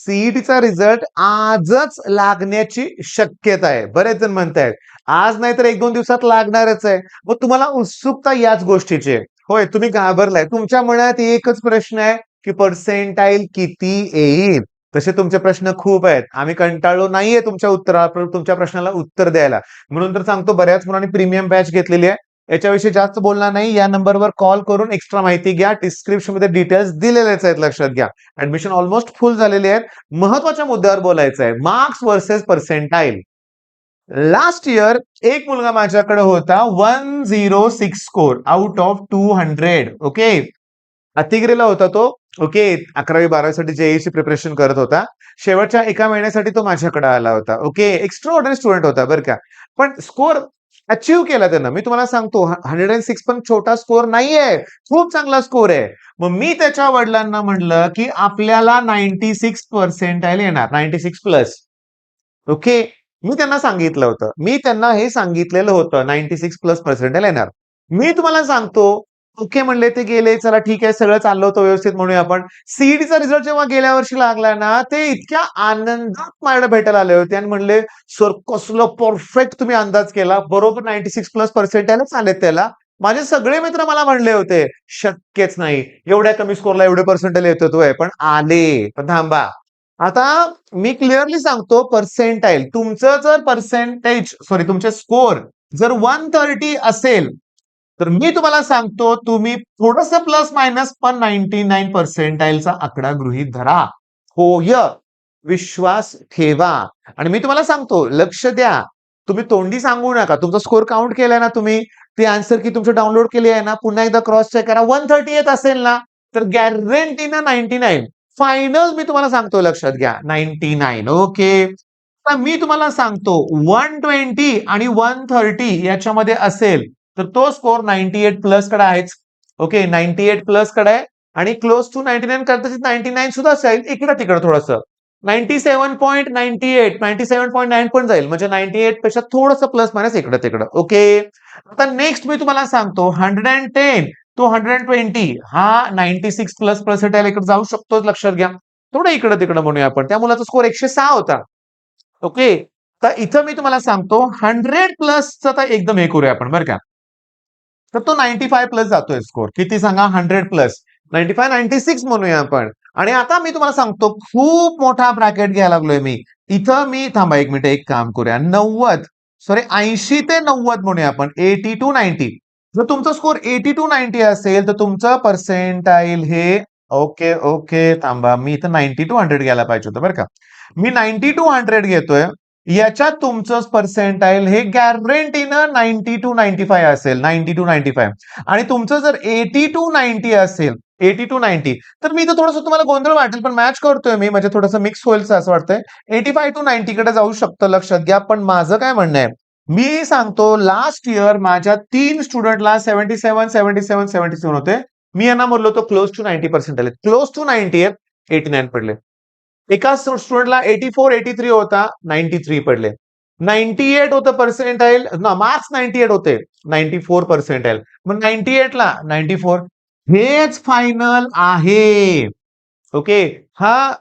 सीईटीचा result आजच लागण्याची शक्यता आहे. बरेच जण म्हणतायत आज नाही तर 1-2 दिवसात लागणारच आहे. मग तुम्हाला उत्सुकता याच गोष्टीची आहे. होय, तुम्ही घाबरलाय. तुमच्या मनात एकच प्रश्न आहे की पर्सेंटाईल किती येईल? तसे तुमचे प्रश्न खूप आहेत. आम्ही कंटाळलो नाहीये तुमच्या प्रश्नाला उत्तर द्यायला. म्हणून तर सांगतो, बऱ्याच मुलांनी प्रीमियम बॅच घेतलेली आहे. याच्याविषयी जास्त बोलणार नाही. या नंबरवर कॉल करून एक्स्ट्रा माहिती घ्या. डिस्क्रिप्शन मध्ये डिटेल्स दिलेलेच आहेत, लक्षात घ्या. ऍडमिशन ऑलमोस्ट फुल झालेली आहे. महत्वाच्या मुद्द्यावर बोलायचं आहे, marks versus percentile. Last year एक मुलगा माझ्याकडे होता 106 स्कोर आउट ऑफ 200. ओके, अतिग्रेला होता तो. ओके, 11वी-12वी जेईची प्रिपरेशन करत होता. शेवटच्या एका महिन्यासाठी तो माझ्याकडे आला होता. ओके, एक्स्ट्रा ऑर्डिनरी स्टुडंट होता बरं का, पण स्कोर अचीव्ह केला त्यानं. मी तुम्हाला सांगतो 106 पण छोटा स्कोर नाहीये, खूप चांगला स्कोर आहे. मग मी त्याच्या वडिलांना म्हणलं की आपल्याला 96 पर्सेंटाईल येणार, 96 प्लस. ओके, मी त्यांना सांगितलं होतं, मी त्यांना हे सांगितलेलं होतं 96 प्लस पर्सेंटाईल येणार. मी तुम्हाला सांगतो, ओके म्हणले, ते गेले. चला ठीक आहे, सगळं चाललं होतं व्यवस्थित म्हणूया आपण. सीईटीचा रिझल्ट जेव्हा गेल्या वर्षी लागला ना, ते इतक्या आनंदात माझ्याकडे भेटायला आले होते आणि म्हणले, सर कसलं परफेक्ट तुम्ही अंदाज केला, बरोबर 96 प्लस पर्सेंटाईलच आलेत त्याला. माझे सगळे मित्र मला म्हणले होते शक्यच नाही, एवढ्या कमी स्कोरला एवढे पर्सेंटाईल येतोय, पण आले. पण थांबा, आता मी क्लिअरली सांगतो, पर्सेंटाईल तुमचं जर तुमचे स्कोर जर 130 असेल, तर मी तुम्हाला सांगतो तुम्ही थोडस प्लस मायनस पण 99 पर्सेंटाईलचा आकडा गृहीत धरा. होय, विश्वास ठेवा. आणि मी तुम्हाला सांगतो, लक्ष द्या, तुम्ही तोंडी सांगू नका. तुमचा स्कोर काउंट केलाय ना तुम्ही, ते आन्सर की तुमचं डाउनलोड केली आहे ना, पुन्हा एकदा क्रॉस चेक करा. 130 येत असेल ना, तर गॅरंटी ना 99. फायनल मी तुम्हाला सांगतो, लक्षात घ्या, 99. ओके, आता मी तुम्हाला सांगतो 120 आणि 130 याच्यामध्ये असेल तर तो स्कोर 98 प्लस कडे आहेच. ओके, 98 प्लस कडे आहे आणि क्लोज टू 99 करता 99 सुद्धा असेल, इकडे तिकडे थोडस 97.98 97.9 पण जाईल, म्हणजे 98 पेक्षा थोडस प्लस मायनस इकडे तिकडे. ओके, आता नेक्स्ट मी तुम्हाला सांगतो 110 तो 120 हा 96 प्लस पर्सेंटाईल इकडे जाऊ शकतो, लक्षात घ्या. थोडं इकडे तिकडे म्हणूया आपण. त्या मुलाचा स्कोर 106 होता. ओके, तर इथं मी तुम्हाला सांगतो 100 प्लसचा तर एकदम हे करूया आपण बरं का, तर तो 95 प्लस जातोय स्कोर. किती सांगा? 100 प्लस 95, 96 म्हणूया आपण. आणि आता मी तुम्हाला सांगतो, खूप मोठा ब्रॅकेट घ्यायला लागलोय मी इथं. मी थांबा एक मिनिट, एक काम करूया, 80 ते 90 म्हणूया आपण, 80 टू 90. जर तुमचा स्कोर 80 टू 90 असेल तर तुमचं पर्सेंटाईल हे, ओके ओके थांबा, मी इथं 90 टू 100 घ्यायला पाहिजे होतं बरं का. मी 90 टू 100 घेतोय. याच्यात तुमचं पर्सेंटाईल हे गॅरंटीनं 90 टू 95 असेल, 90 टू 95. आणि तुमचं जर 80 टू 90 असेल, 80 टू 90, तर मी इथं थोडंसं तुम्हाला गोंधळ वाटेल, पण मॅच करतोय मी, म्हणजे थोडंसं मिक्स होईल असं वाटतंय. 85 टू 90 कडे जाऊ शकतं, लक्षात घ्या. पण माझं काय म्हणणं आहे, मी सांगतो, लास्ट इयर माझ्या 3 स्टुडंटला 77 77 77 होते. मी यांना म्हणलो होतो close to 90 percentile, close to 90 आहेत, 89 पडले. एका स्टुडंटला 84 83 होता, 93 पडले. 98 होतं पर्सेंटाईल, मार्क्स 98 होते, 94 पर्सेंटाईल. मग 98 ला 94 हेच फायनल आहे. ओके, हा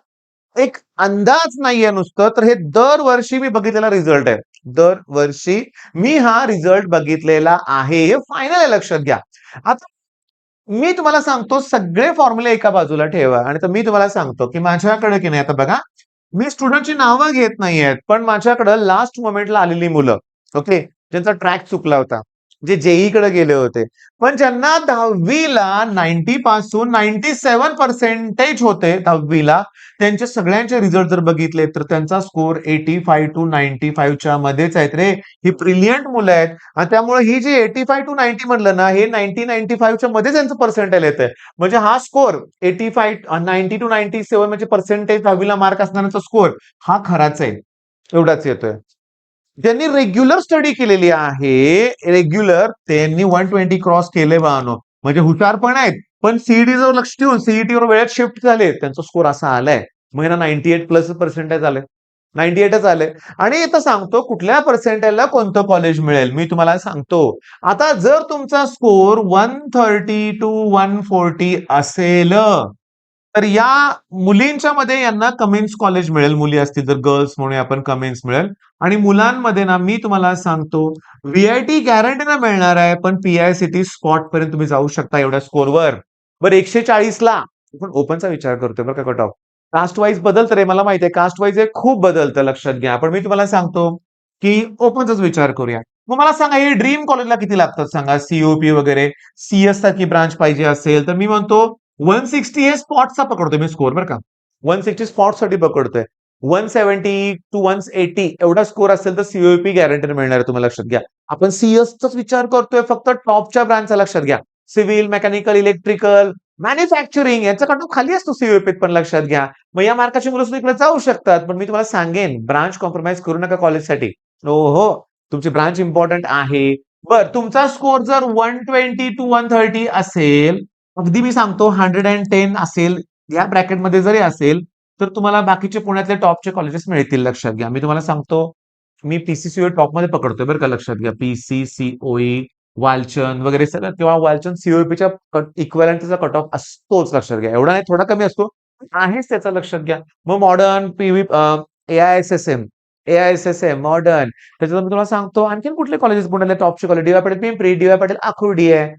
एक अंदाज नाहीये नुसतं, तर हे दरवर्षी मी बघितलेला रिझल्ट आहे. दरवर्षी मी हा रिझल्ट बघितलेला आहे, हे फायनल आहे, लक्षात घ्या. आता मी तुम्हाला सांगतो, सगळे फॉर्म्युले एका बाजूला ठेवा आणि तर मी तुम्हाला सांगतो की माझ्याकडे की नाही, आता बघा, मी स्टुडंटची नावं घेत नाहीयेत, पण माझ्याकडे लास्ट मोमेंटला आलेली मुलं, ओके, ज्यांचा ट्रॅक चुकला होता, जे जेई कडे गेले होते, पण ज्यांना 10वीला 90 पासून 97 पर्सेंटेज होते 10वीला, त्यांचे सगळ्यांचे रिझल्ट जर बघितले तर त्यांचा स्कोर 85 टू 95 च्या मध्येच आहेत रे. ही ब्रिलियंट मुलं आहेत आणि त्यामुळे ही जी 85 टू 90 म्हणलं ना, हे 90-95 च्या मध्ये त्यांचं पर्सेंटाईल येतंय. म्हणजे हा स्कोर 85 90 टू 97 म्हणजे पर्सेंटेज 10वीला मार्क असणाऱ्यांचा स्कोर हा खराच आहे, एवढाच येतोय. ज्यांनी रेग्युलर स्टडी केलेली आहे, रेग्युलर, त्यांनी 120 क्रॉस केले बानो, म्हणजे हुशार पण आहेत, पण सीईटीवर लक्ष ठेवून सीईटीवर वेळेत शिफ्ट झाले, त्यांचा स्कोर असा आलाय. मग 98 प्लस पर्सेंटेज आले, 98च आले. आणि इथं सांगतो कुठल्या पर्सेंटेजला कोणतं कॉलेज मिळेल, मी तुम्हाला सांगतो. आता जर तुमचा स्कोर 130 टू 140 असेल, तर या मुलींच्या मध्ये यांना कमेन्स कॉलेज मिळेल, मुली असतील तर गर्ल्स म्हणून आपण कमेन्स मिळेल. आणि मुलांमध्ये ना मी तुम्हाला सांगतो व्हीआयटी गॅरंटी ना मिळणार आहे, पण पीआयसीटी स्पॉट पर्यंत तुम्ही जाऊ शकता एवढ्या स्कोरवर. बरं 140 ला आपण ओपनचा विचार करतोय बरं का कट ऑफ. कास्ट वाईज बदलतं रे, मला माहिती आहे कास्ट वाईज हे खूप बदलतं लक्षात घ्या. पण मी तुम्हाला सांगतो की ओपनचाच विचार करूया. मग मला सांगा हे ड्रीम कॉलेजला किती लागतात सांगा, सीओपी वगैरे सीएस सारखी ब्रांच पाहिजे असेल तर मी म्हणतो 160 हे स्पॉटचा पकडतोय मी स्कोर बरं का. 160 स्पॉट साठी पकडतोय. 170 टू 180 एवढा स्कोर असेल तर सीओपी गॅरंटी मिळणार आहे, तुम्हाला लक्षात घ्या. आपण सीएसचाच विचार करतोय फक्त टॉपच्या ब्रांचचा, लक्षात घ्या. सिव्हिल, मेकॅनिकल, इलेक्ट्रिकल, मॅन्युफॅक्चरिंग यांचा कट ऑफ खाली असतो सीओपीत, पण लक्षात घ्या. मग या मार्काची मुलं सुद्धा इकडे जाऊ शकतात. पण मी तुम्हाला सांगेन ब्रांच कॉम्प्रोमाइज करू नका कॉलेजसाठी. हो हो, तुमची ब्रांच इम्पॉर्टंट आहे. बर तुमचा स्कोर जर 120 टू 130 असेल, अगदी मी सांगतो 110 असेल, या ब्रॅकेटमध्ये जरी असेल तर तुम्हाला बाकीचे पुण्यातले टॉपचे कॉलेजेस मिळतील, लक्षात घ्या. मी तुम्हाला सांगतो मी पीसीसीओई टॉपमध्ये पकडतोय बरं का, लक्षात घ्या. पीसीसीओई, वालचंद वगैरे सगळं, किंवा वालचंद सीओपीच्या इक्वलंटचा कट ऑफ असतोच, लक्षात घ्या. एवढा नाही, थोडा कमी असतो, आहेच त्याचा, लक्षात घ्या. मग modern PV, AISSM, AISSM modern, त्याच्यात मी तुम्हाला सांगतो आणखीन कुठले कॉलेजेस पुण्यातले टॉपचे college, DY Patil Pimpri, DY Patil Akurdi आहे,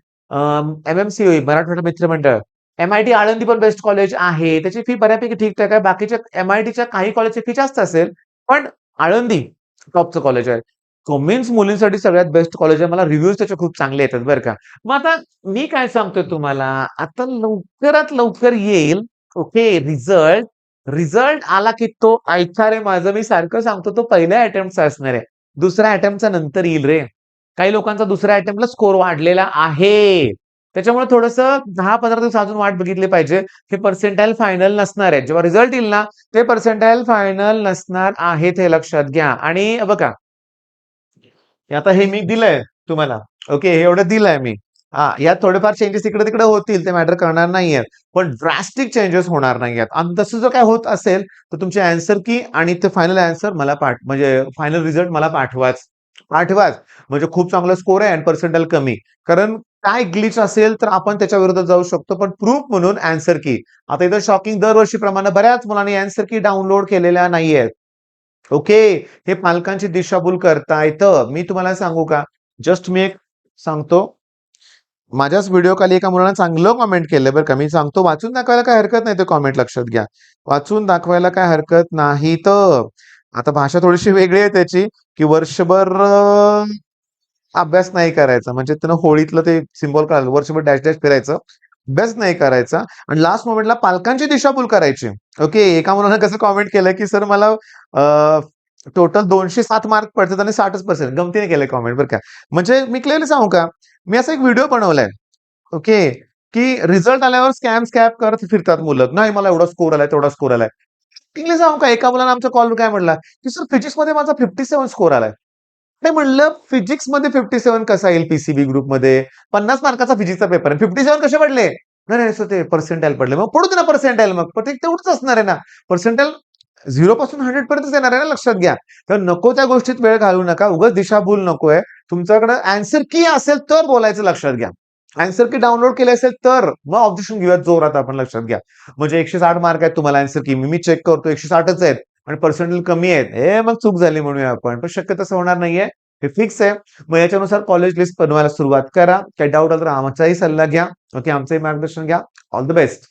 एमएमसीओई मराठवाडा मित्रमंडळ, एमआयटी आळंदी पण बेस्ट कॉलेज आहे. त्याची फी बऱ्यापैकी ठीकठाक आहे. बाकीच्या एमआयटीच्या काही कॉलेजची फी जास्त असेल, पण आळंदी टॉपचं कॉलेज आहे. कॉमेन्स मुलींसाठी सगळ्यात बेस्ट कॉलेज आहे. मला रिव्ह्यूज त्याचे खूप चांगले येतात बरं का. मग आता मी काय सांगतोय तुम्हाला, आता लवकरात लवकर येईल ओके रिझल्ट. रिझल्ट आला की तो ऐका रे माझं, मी सारखं सांगतो तो पहिल्या अटेम्प्टचा असणार आहे. दुसऱ्या अटेम्प्टचा नंतर येईल रे. काही लोकांचा दुसऱ्या अटेम्प्टला स्कोर वाढलेला आहे. त्याच्यामुळे थोडंसं 10-15 दिवस अजून वाट बघितली पाहिजे. हे पर्सेंटाईल फायनल नसणार आहे. जेव्हा रिझल्ट येईल ना, ते पर्सेंटाईल फायनल नसणार आहेत, हे लक्षात घ्या. आणि बघा आता हे मी दिलंय तुम्हाला, ओके, हे एवढं दिलंय मी. यात थोडेफार चेंजेस इकडे तिकडे होतील, ते मॅटर करणार नाहीयेत. पण ड्रास्टिक चेंजेस होणार नाहीयेत. आणि तसं जर काय होत असेल तर तुमची आन्सर की आणि ते फायनल आन्सर मला म्हणजे फायनल रिझल्ट मला पाठवाच. पाठवाच. म्हणजे खूप चांगला स्कोर आहे आणि पर्सेंटाईल कमी. कारण काय ग्लिच असेल तर आपण त्याच्या विरोधात जाऊ शकतो. पण प्रूफ म्हणून आन्सर की. आता इथं शॉकिंग दरवर्षीप्रमाणे बऱ्याच मुलांनी आन्सर की डाउनलोड केलेल्या नाहीयेत. ओके, हे पालकांची दिशाभूल करता येतं. मी तुम्हाला सांगू का, जस्ट मी एक सांगतो, माझ्याच व्हिडिओ खाली एका मुलानं चांगलं कॉमेंट केलं बरं का. मी सांगतो वाचून दाखवायला काय हरकत नाही, ते कॉमेंट लक्षात घ्या. वाचून दाखवायला काय हरकत नाही तर. आता भाषा थोडीशी वेगळी आहे त्याची, की वर्षभर अभ्यास नाही करायचा, म्हणजे त्यानं होळीतलं ते सिम्बॉल कळालं, वर्षभर डॅश डॅश फिरायचं, अभ्यास नाही करायचा आणि लास्ट मोमेंटला पालकांची दिशाभूल करायची. ओके, एका मुलानं कसं कॉमेंट केलं की सर मला टोटल 207 मार्क पडतात आणि 60%, गमतीने केलंय कॉमेंट बरं का. म्हणजे मी क्लिअरली सांगू का, मी असा एक व्हिडिओ बनवलाय ओके, की रिझल्ट आल्यावर स्कॅम स्कॅप करत फिरतात मुलं. नाही मला एवढा स्कोर आलाय, तेवढा स्कोर आलाय. इंग्लिश सांगू का, एका मुलानं आमच्या कॉल काय म्हणला, की सर फिजिक्स मध्ये माझा 57 स्कोर आलाय. नाही म्हणलं फिजिक्स मध्ये 57 कसा येईल पीसीबी ग्रुपमध्ये? 50 मार्काचा फिजिक्सचा पेपर आहे. 57 कसे पडले? नाही नाही सर ते पर्सेंटाईल पडले. मग पडू दे ना पर्सेंटाईल, मग पण ते तेवढंच असणार आहे ना. पर्सेंटाईल 0 पासून 100 पर्यंतच येणार आहे ना, लक्षात घ्या. तर नको त्या गोष्टीत वेळ घालवू नका. उगाच दिशाभूल नकोय. तुमच्याकडे आन्सर की असेल तर बोलायचं, लक्षात घ्या. आन्सर की डाउनलोड केले असेल तर मग ऑब्जेक्शन घेऊयात जोरात आपण, लक्षात घ्या. म्हणजे 160 मार्क आहेत तुम्हाला आन्सर की, मी चेक करतो 160च आहेत आणि पर्सेंटेज कमी आहेत. हे मग चूक झाली म्हणूया आपण. पण शक्य तसं होणार नाहीये. हे फिक्स आहे. मग याच्यानुसार कॉलेज लिस्ट बनवायला सुरुवात करा. काही डाऊट आला तर आमचाही सल्ला घ्या. ओके, आमचंही मार्गदर्शन घ्या. All the best.